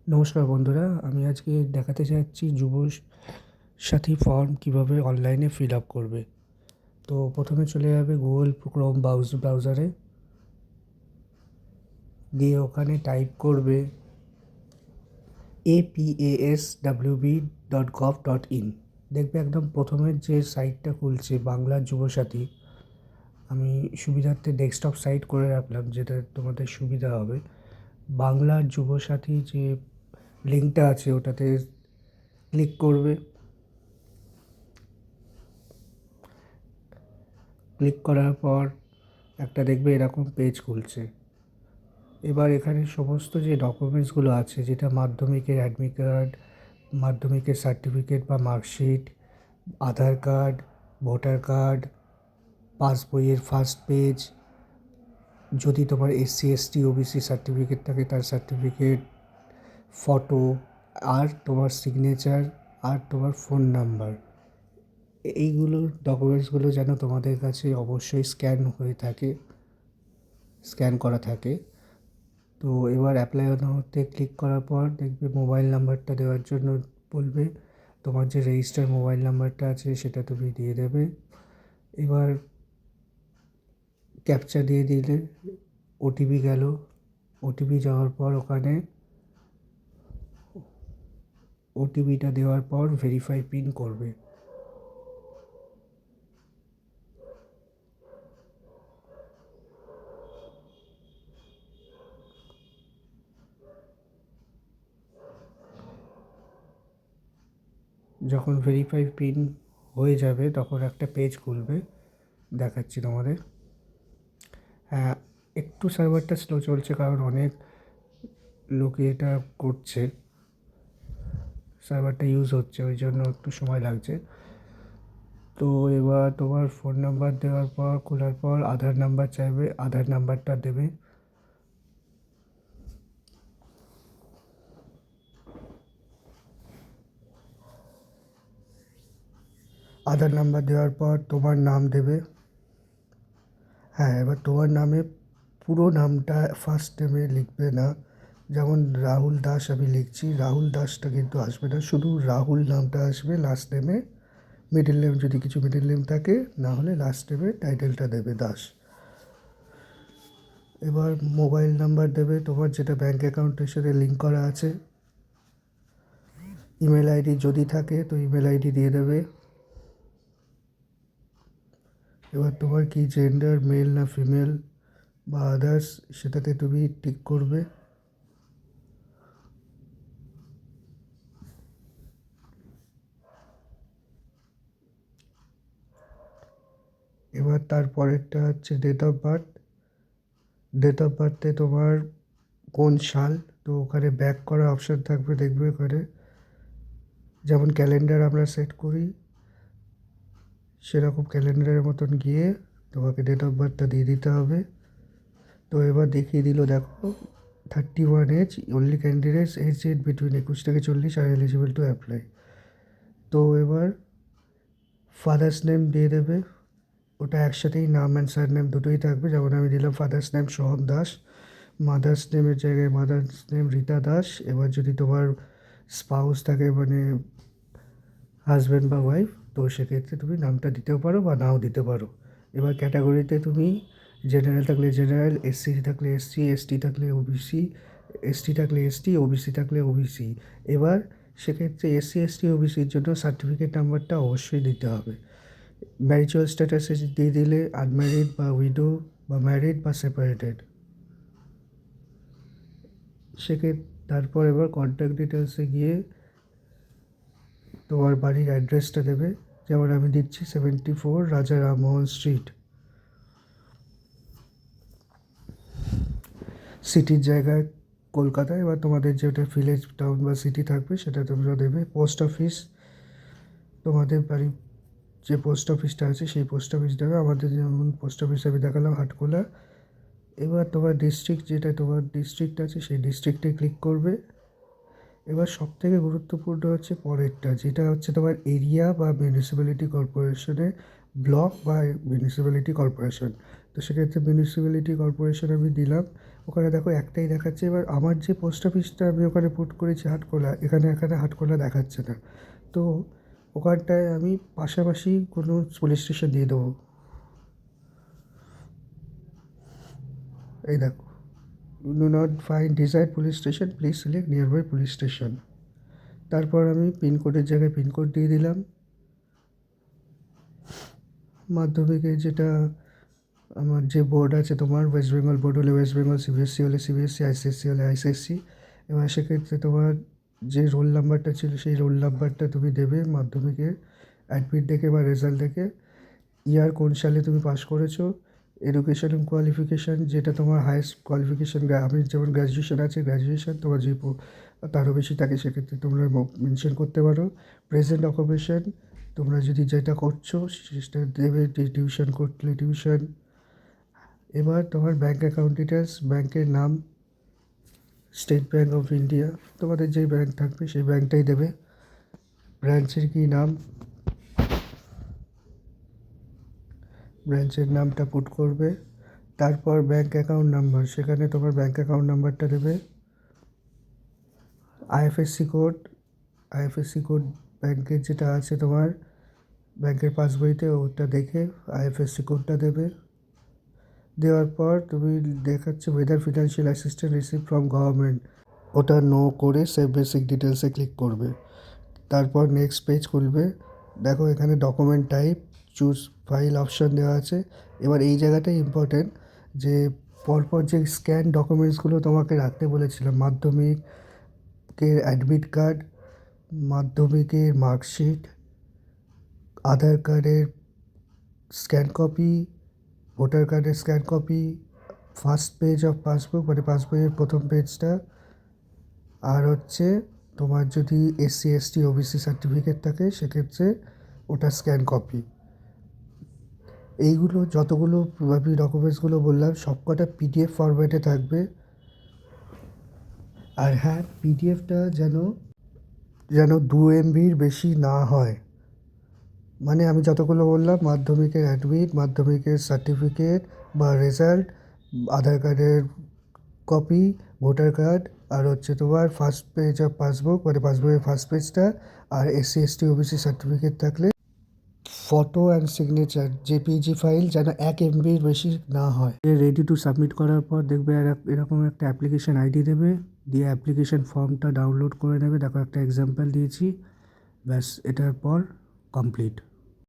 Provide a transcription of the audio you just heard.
নমস্কার বন্ধুরা, আমি আজকে দেখাতে চাচ্ছি সাথী ফর্ম কিভাবে অনলাইনে ফিল আপ করবে। তো প্রথমে চলে যাবে গুগল ক্রোম ব্রাউজারে, দিয়ে ওখানে টাইপ করবে apaswb.gov.in। দেখবে একদম প্রথমের যে সাইটটা খুলছে বাংলার যুবসাথী। আমি সুবিধার্থে ডেস্কটপ সাইট করে রাখলাম, যেটা তোমাদের সুবিধা হবে। বাংলার যুবসাথী যে লিঙ্কটা আছে ওটাতে ক্লিক করবে। ক্লিক করার পর একটা দেখবে এরকম পেজ খুলছে। এবার এখানে সমস্ত যে ডকুমেন্টসগুলো আছে, যেটা মাধ্যমিকের অ্যাডমিট কার্ড, মাধ্যমিকের সার্টিফিকেট বা মার্কশিট, আধার কার্ড, ভোটার কার্ড, পাসবইয়ের ফার্স্ট পেজ, যদি তোমার এসসি এসটি ওবিসি সার্টিফিকেট থাকে তার সার্টিফিকেট, ফটো, আর তোমার সিগনেচার, আর তোমার ফোন নাম্বার, এইগুলো ডকুমেন্টসগুলো যেন তোমাদের কাছে অবশ্যই স্ক্যান করা থাকে। তো এবার অ্যাপ্লাই নাওতে ক্লিক করার পর দেখবে মোবাইল নাম্বারটা দেওয়ার জন্য বলবে। তোমার যে রেজিস্টার মোবাইল নাম্বারটা আছে সেটা তুমি দিয়ে দেবে। এবার ক্যাপচা দিয়ে দিলে ওটিপি গেল। ওটিপি যাওয়ার পর ওখানে ওটিপিটা দেওয়ার পর ভেরিফাই পিন করবে। যখন ভেরিফাই পিন হয়ে যাবে তখন একটা পেজ খুলবে, দেখাচ্ছি তোমাদের। হ্যাঁ, একটু সার্ভারটা স্লো চলছে কারণ অনেক লোকে এটা করছে, সার্ভারটা ইউজ হচ্ছে, ওই জন্য একটু সময় লাগছে। তো এবার তোমার ফোন নাম্বার দেওয়ার পর খোলার পর আধার নাম্বার চাইবে, আধার নাম্বারটা দেবে। আধার নাম্বার দেওয়ার পর তোমার নাম দেবে। হ্যাঁ, এবার তোমার নামে পুরো নামটা ফার্স্ট নেমে লিখবে না। যেমন রাহুল দাস আমি লিখছি, রাহুল দাসটা কিন্তু আসবে না, শুধু রাহুল নামটা আসবে লাস্ট নেমে। মিডল নেম যদি কিছু মিডল নেম থাকে, না হলে লাস্ট নেমে টাইটেলটা দেবে দাস। এবার মোবাইল নাম্বার দেবে তোমার, যেটা ব্যাঙ্ক অ্যাকাউন্টের সাথে লিঙ্ক করা আছে। ইমেল আইডি যদি থাকে তো ইমেল আইডি দিয়ে দেবে। এবার তোমার কি জেন্ডার, মেল না ফিমেল বা আদার্স, সেটাতে তুমি টিক করবে। এবার তারপরেরটা হচ্ছে date of birth. Date of বার্থে তোমার কোন সাল, তো ওখানে ব্যাক করা অপশান থাকবে, দেখবে ওখানে। যেমন ক্যালেন্ডার আমরা সেট করি সেরকম ক্যালেন্ডারের মতন গিয়ে তোমাকে ডেট অফ বার্থটা দিয়ে দিতে হবে। তো এবার দেখিয়ে দিল, দেখো 31 age, only candidates age between 21 থেকে 40 আর এলিজিবল টু অ্যাপ্লাই। তো এবার ফাদার্স নেম দিয়ে দেবে, ওটা একসাথেই নাম অ্যান্ড সার নেম দুটোই থাকবে। যেমন আমি দিলাম father's name Soham Das, mother's নেমের জায়গায় মাদার্স নেম রীতা দাস। এবার যদি তোমার স্পাউস থাকে, মানে হাজব্যান্ড বা ওয়াইফ, তো সেক্ষেত্রে তুমি নামটা দিতেও পারো বা নাও দিতে পারো। এবার ক্যাটাগরিতে তুমি জেনারেল থাকলে জেনারেল, এসসি থাকলে এসসি, এসটি থাকলে ওবিসি, এসটি থাকলে এসটি, ওবিসি থাকলে ওবিসি। এবার সেক্ষেত্রে এসসি এসটি ওবিসির জন্য সার্টিফিকেট নাম্বারটা অবশ্যই দিতে হবে। ম্যারিচুয়াল স্ট্যাটাসে দিয়ে দিলে আনম্যারিড বা উইডো বা ম্যারিড বা সেপারেটেড। তারপর এবার কন্ট্যাক্ট ডিটেলসে গিয়ে তোমার বাড়ির অ্যাড্রেসটা দেবে। যেমন আমি দিচ্ছি 74 রাজা রামমোহন স্ট্রিট। সিটির জায়গায় কলকাতা। এবার তোমাদের যেটা ভিলেজ টাউন বা সিটি থাকবে সেটা তোমরা দেবে। পোস্ট অফিস, তোমাদের বাড়ির যে পোস্ট অফিসটা আছে সেই পোস্ট অফিস দেবে। আমাদের যেমন পোস্ট অফিস আমি দেখালাম হাটখোলা। এবার তোমার ডিস্ট্রিক্ট, যেটা তোমার ডিস্ট্রিক্ট আছে সেই ডিস্ট্রিক্টে ক্লিক করবে। এবার সবথেকে গুরুত্বপূর্ণ হচ্ছে পরেরটা, যেটা হচ্ছে তোমার এরিয়া বা মিউনিসিপ্যালিটি কর্পোরেশনে, ব্লক বা মিউনিসিপ্যালিটি কর্পোরেশন। তো সেক্ষেত্রে মিউনিসিপ্যালিটি কর্পোরেশন আমি দিলাম। ওখানে দেখো একটাই দেখাচ্ছে। এবার আমার যে পোস্ট অফিসটা আমি ওখানে পুট করেছি হাটখোলা, এখানে হাটখোলা দেখাচ্ছে না। তো ওখানটায় আমি পাশাপাশি কোনো পুলিশ স্টেশন দিয়ে দেবো। এই দেখো, do not find desired police station, please select nearby police station. তারপর আমি পিনকোডের জায়গায় পিনকোড দিয়ে দিলাম। মাধ্যমিকে যেটা আমার যে বোর্ড আছে তোমার, ওয়েস্ট বেঙ্গল বোর্ড হলে ওয়েস্ট বেঙ্গল, সিবিএসসি হলে সিবিএসসি, আইসিএসসি হলে আইসিএসসি। এবার সেক্ষেত্রে তোমার যে রোল নাম্বারটা ছিল সেই রোল নাম্বারটা তুমি দেবে মাধ্যমিকের অ্যাডমিট দেখে বা রেজাল্ট দেখে। ইয়ার কোন সালে তুমি পাস করেছো, এডুকেশন কোয়ালিফিকেশান যেটা তোমার হায়েস্ট কোয়ালিফিকেশান, আমি যেমন গ্র্যাজুয়েশন আছে গ্র্যাজুয়েশন, তোমার যে তারও বেশি থাকে সেক্ষেত্রে তোমরা মেনশন করতে পারো। প্রেজেন্ট অকুপেশন তোমরা যদি যেটা করছো সেটা দেবে, টিউশন করলে টিউশন। এবার তোমার ব্যাঙ্ক অ্যাকাউন্ট ডিটেলস, ব্যাংকের নাম স্টেট ব্যাঙ্ক অফ ইন্ডিয়া, তোমাদের যেই ব্যাঙ্ক থাকবে সেই ব্যাঙ্কটাই দেবে। ব্রাঞ্চের কী নাম, ব্রাঞ্চের নামটা পুট করবে। তারপর ব্যাঙ্ক অ্যাকাউন্ট নাম্বার, সেখানে তোমার ব্যাঙ্ক অ্যাকাউন্ট নাম্বারটা দেবে। আইএফএসসি কোড, আইএফএসসি কোড ব্যাঙ্কের যেটা আছে তোমার ব্যাঙ্কের পাসবইতে, ওটা দেখে আইএফএসসি কোডটা দেবে। দেওয়ার পর তুমি দেখাচ্ছে weather financial assistance receive from government, ওটা নো করে সেভ বেসিক ডিটেলসে ক্লিক করবে। তারপর নেক্সট পেজ খুলবে। দেখো এখানে document type, choose file option দেওয়া আছে। এবার এই জায়গাটাই ইম্পর্টেন্ট যে পরপর যে স্ক্যান ডকুমেন্টসগুলো তোমাকে রাখতে বলেছিলাম, মাধ্যমিকের অ্যাডমিট কার্ড, মাধ্যমিকের মার্কশিট, আধার কার্ডের স্ক্যান কপি, ভোটার কার্ডের scan copy, first page of passbook মানে পাসবইয়ের প্রথম পেজটা, আর হচ্ছে তোমার যদি এসসি এসটি ওবিসি সার্টিফিকেট থাকে সেক্ষেত্রে ওটা স্ক্যান কপি। এইগুলো যতগুলো আমি ডকুমেন্টসগুলো বললাম সবকটা পিডিএফ ফরম্যাটে থাকবে। আর হ্যাঁ, পিডিএফটা যেন 2 MBর বেশি না হয়। মানে আমি যতগুলো বললাম, মাধ্যমিকের অ্যাডমিট, মাধ্যমিকের সার্টিফিকেট বা রেজাল্ট, আধার কার্ডের কপি, ভোটার কার্ড, আর হচ্ছে তোমার ফার্স্ট পেজ অফ পাসবুক মানে পাসবইয়ের ফার্স্ট পেজটা, আর এসসি এসটি ওবিসি সার্টিফিকেট থাকলে photo and signature JPG file যেন 1 MBর বেশি না হয়। রেডি টু সাবমিট করার পর দেখবে এরকম একটা অ্যাপ্লিকেশান আইডি দেবে, দিয়ে অ্যাপ্লিকেশান ফর্মটা ডাউনলোড করে নেবে। দেখো একটা এক্সাম্পল দিয়েছি, ব্যাস এটার পর কমপ্লিট।